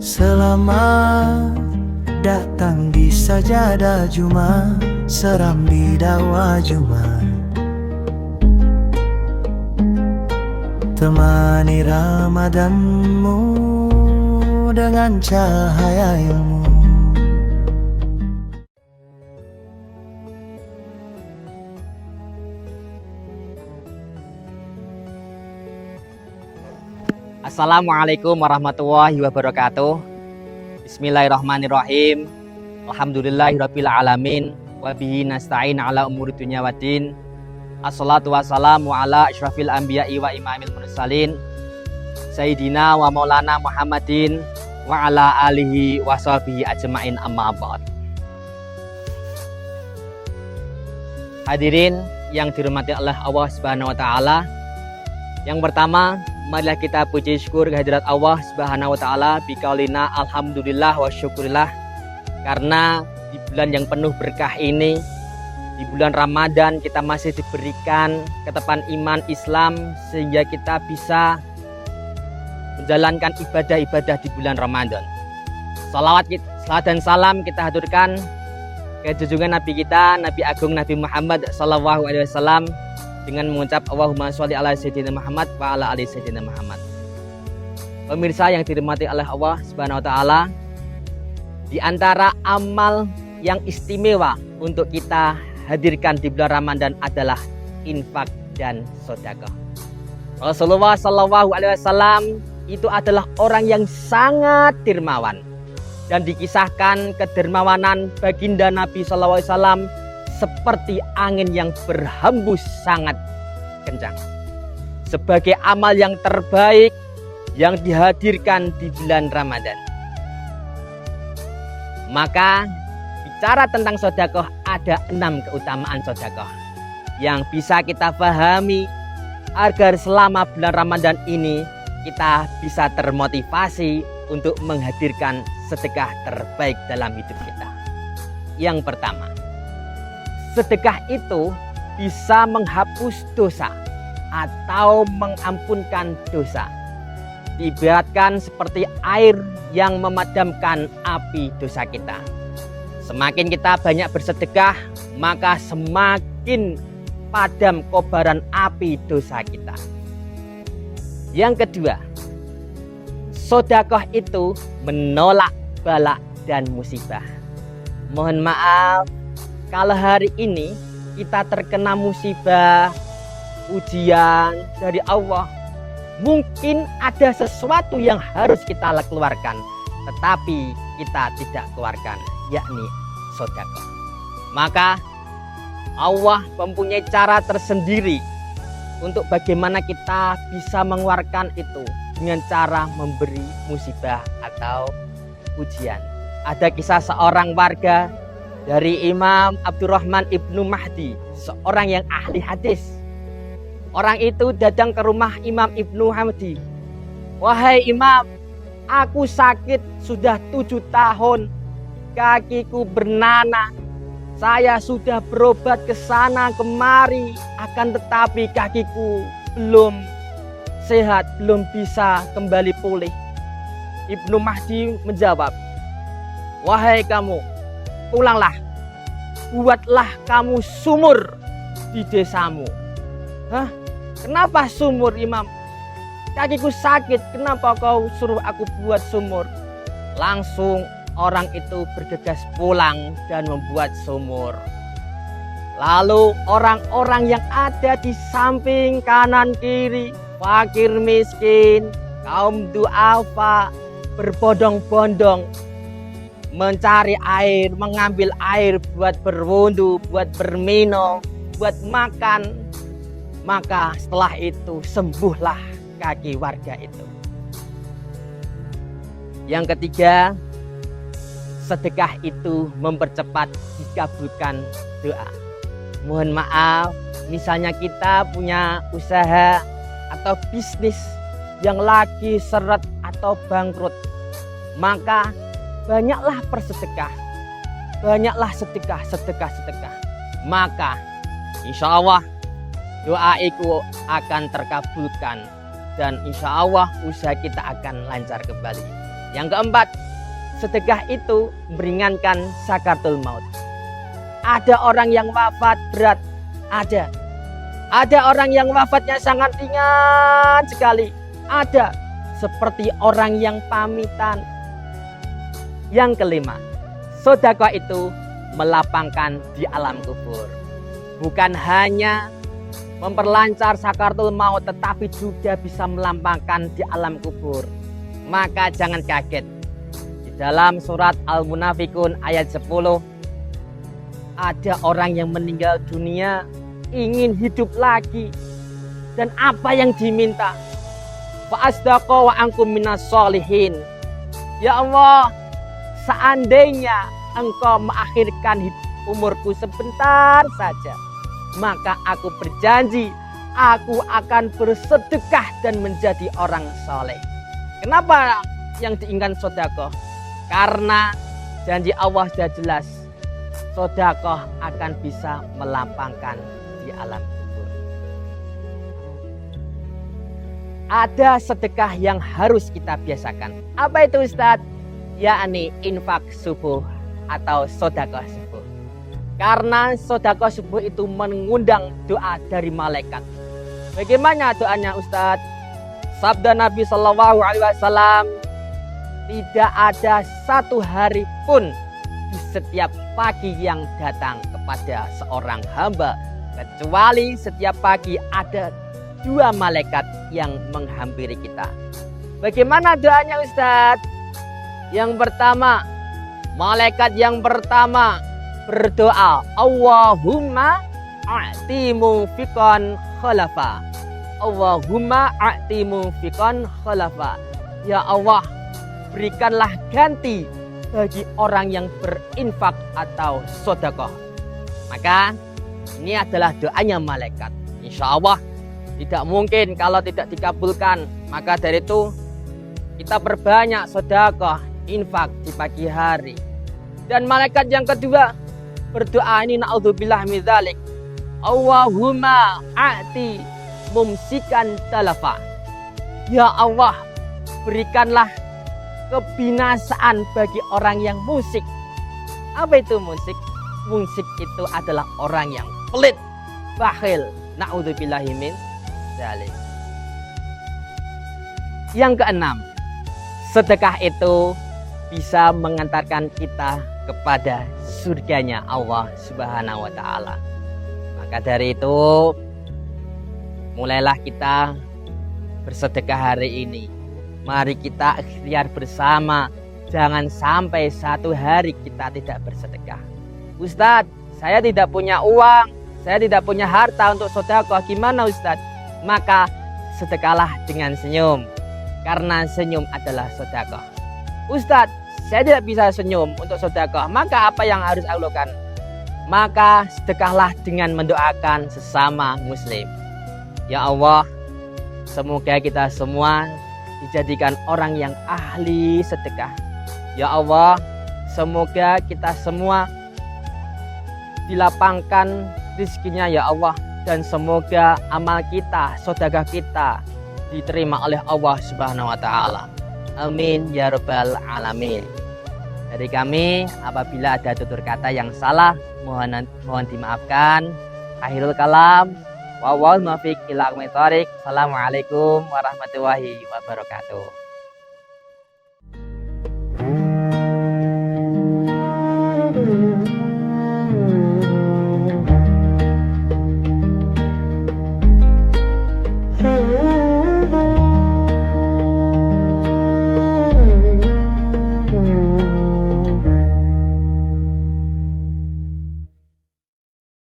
Selamat datang di sajadah Jumat, seram di dakwah Jumat. Temani Ramadanmu dengan cahaya ilmu. Assalamualaikum warahmatullahi wabarakatuh. Bismillahirrahmanirrahim. Alhamdulillahirabbil alamin wa bihi nasta'in ala umuri dunya waddin. Assalatu wassalamu ala asyrafil anbiya'i wa imamil mursalin Sayyidina wa maulana Muhammadin wa ala alihi wa sahbihi ajma'in, amma ba'd. Hadirin yang dirahmati Allah Subhanahu wa taala. Yang pertama, marilah kita puji syukur kehadirat Allah Subhanahu wa taala biqaulina alhamdulillah wa syukurillah, karena di bulan yang penuh berkah ini, di bulan Ramadan, kita masih diberikan ketetapan iman Islam sehingga kita bisa menjalankan ibadah-ibadah di bulan Ramadan. Salawat dan salam kita haturkan ke junjungan Nabi kita, Nabi Agung Nabi Muhammad sallallahu alaihi wasallam, dengan mengucap Allahumma sholli ala sayyidina Muhammad wa ala ali sayyidina Muhammad. Pemirsa yang dirahmati oleh Allah Subhanahu wa taala, di antara amal yang istimewa untuk kita hadirkan di bulan Ramadan adalah infak dan sedekah. Rasulullah sallallahu alaihi wasallam itu adalah orang yang sangat dermawan, dan dikisahkan kedermawanan baginda Nabi sallallahu alaihi wasallam seperti angin yang berhembus sangat kencang. Sebagai amal yang terbaik yang dihadirkan di bulan Ramadan, maka bicara tentang sedekah, ada 6 keutamaan sedekah yang bisa kita pahami agar selama bulan Ramadan ini kita bisa termotivasi untuk menghadirkan sedekah terbaik dalam hidup kita. Yang pertama, sedekah itu bisa menghapus dosa atau mengampunkan dosa. Diibaratkan seperti air yang memadamkan api dosa kita. Semakin kita banyak bersedekah, maka semakin padam kobaran api dosa kita. Yang kedua, sedekah itu menolak bala dan musibah. Mohon maaf, kalau hari ini kita terkena musibah, ujian dari Allah, mungkin ada sesuatu yang harus kita keluarkan, tetapi kita tidak keluarkan, yakni sedekah. Maka Allah mempunyai cara tersendiri untuk bagaimana kita bisa mengeluarkan itu, dengan cara memberi musibah atau ujian. Ada kisah seorang warga dari Imam Abdurrahman ibnu Mahdi, seorang yang ahli hadis. Orang itu datang ke rumah Imam ibnu Mahdi. Wahai Imam, aku sakit sudah 7 tahun, kakiku bernanah. Saya sudah berobat ke sana kemari, akan tetapi kakiku belum sehat, belum bisa kembali pulih. Ibnu Mahdi menjawab, wahai kamu, pulanglah, buatlah kamu sumur di desamu. Hah? Kenapa sumur, Imam? Kakiku sakit, kenapa kau suruh aku buat sumur? Langsung orang itu bergegas pulang dan membuat sumur. Lalu orang-orang yang ada di samping kanan kiri, fakir miskin, kaum duafa, berbondong-bondong mencari air, mengambil air buat berwudu, buat berminum, buat makan. Maka setelah itu sembuhlah kaki warga itu. Yang ketiga, sedekah itu mempercepat dikabulkan doa. Mohon maaf, misalnya kita punya usaha atau bisnis yang lagi seret atau bangkrut, maka banyaklah bersedekah, banyaklah sedekah. Maka insya Allah doa itu akan terkabulkan, dan insya Allah usaha kita akan lancar kembali. Yang keempat, sedekah itu meringankan sakaratul maut. Ada orang yang wafat berat, ada. Ada orang yang wafatnya sangat ringan sekali, ada. Seperti orang yang pamitan. Yang kelima, sedekah itu melapangkan di alam kubur. Bukan hanya memperlancar sakaratul maut, tetapi juga bisa melapangkan di alam kubur. Maka jangan kaget. Di dalam surat Al-Munafikun ayat 10, ada orang yang meninggal dunia ingin hidup lagi. Dan apa yang diminta? Fa'asdaqa wa ankum minas sholihin. Ya Allah, seandainya Engkau mengakhirkan umurku sebentar saja, maka aku berjanji aku akan bersedekah dan menjadi orang soleh. Kenapa yang diinginkan sedekah? Karena janji Allah sudah jelas, sedekah akan bisa melapangkan di alam kubur. Ada sedekah yang harus kita biasakan. Apa itu Ustadz? Yakni infak subuh atau sedekah subuh. Karena sedekah subuh itu mengundang doa dari malaikat. Bagaimana doanya Ustadz? Sabda Nabi Shallallahu Alaihi Wasallam, tidak ada satu hari pun di setiap pagi yang datang kepada seorang hamba, kecuali setiap pagi ada 2 malaikat yang menghampiri kita. Bagaimana doanya Ustadz? Yang pertama, malaikat yang pertama berdoa, Allahumma a'ti munfiqan khalafa. Allahumma a'ti munfiqan khalafa. Ya Allah, berikanlah ganti bagi orang yang berinfak atau sedekah. Maka ini adalah doanya malaikat. Insya Allah tidak mungkin kalau tidak dikabulkan. Maka dari itu kita perbanyak sedekah, infak di pagi hari. Dan malaikat yang kedua berdoa ini, na'udzubillah min dzalik, Allahumma a'ti mumsikan talafa. Ya Allah, berikanlah kebinasaan bagi orang yang musik. Apa itu musik? Musik itu adalah orang yang pelit, bakhil. Na'udzubillahi min dzalik. Yang keenam, sedekah itu bisa mengantarkan kita kepada surganya Allah Subhanahu wa Ta'ala. Maka dari itu, mulailah kita bersedekah hari ini. Mari kita ikhtiar bersama. Jangan sampai satu hari kita tidak bersedekah. Ustadz, saya tidak punya uang, saya tidak punya harta untuk sedekah. Gimana Ustadz? Maka sedekahlah dengan senyum. Karena senyum adalah sedekah. Ustadz, saya tidak bisa senyum untuk sedekah. Maka apa yang harus aku lakukan? Maka sedekahlah dengan mendoakan sesama muslim. Ya Allah, semoga kita semua dijadikan orang yang ahli sedekah. Ya Allah, semoga kita semua dilapangkan rezekinya ya Allah. Dan semoga amal kita, sedekah kita diterima oleh Allah Subhanahu wa Ta'ala. Amin ya rabbal alamin. Dari kami, apabila ada tutur kata yang salah, mohon dimaafkan. Akhirul kalam, wawal muwaffiq ila aqwamit thoriq. Assalamualaikum warahmatullahi wabarakatuh.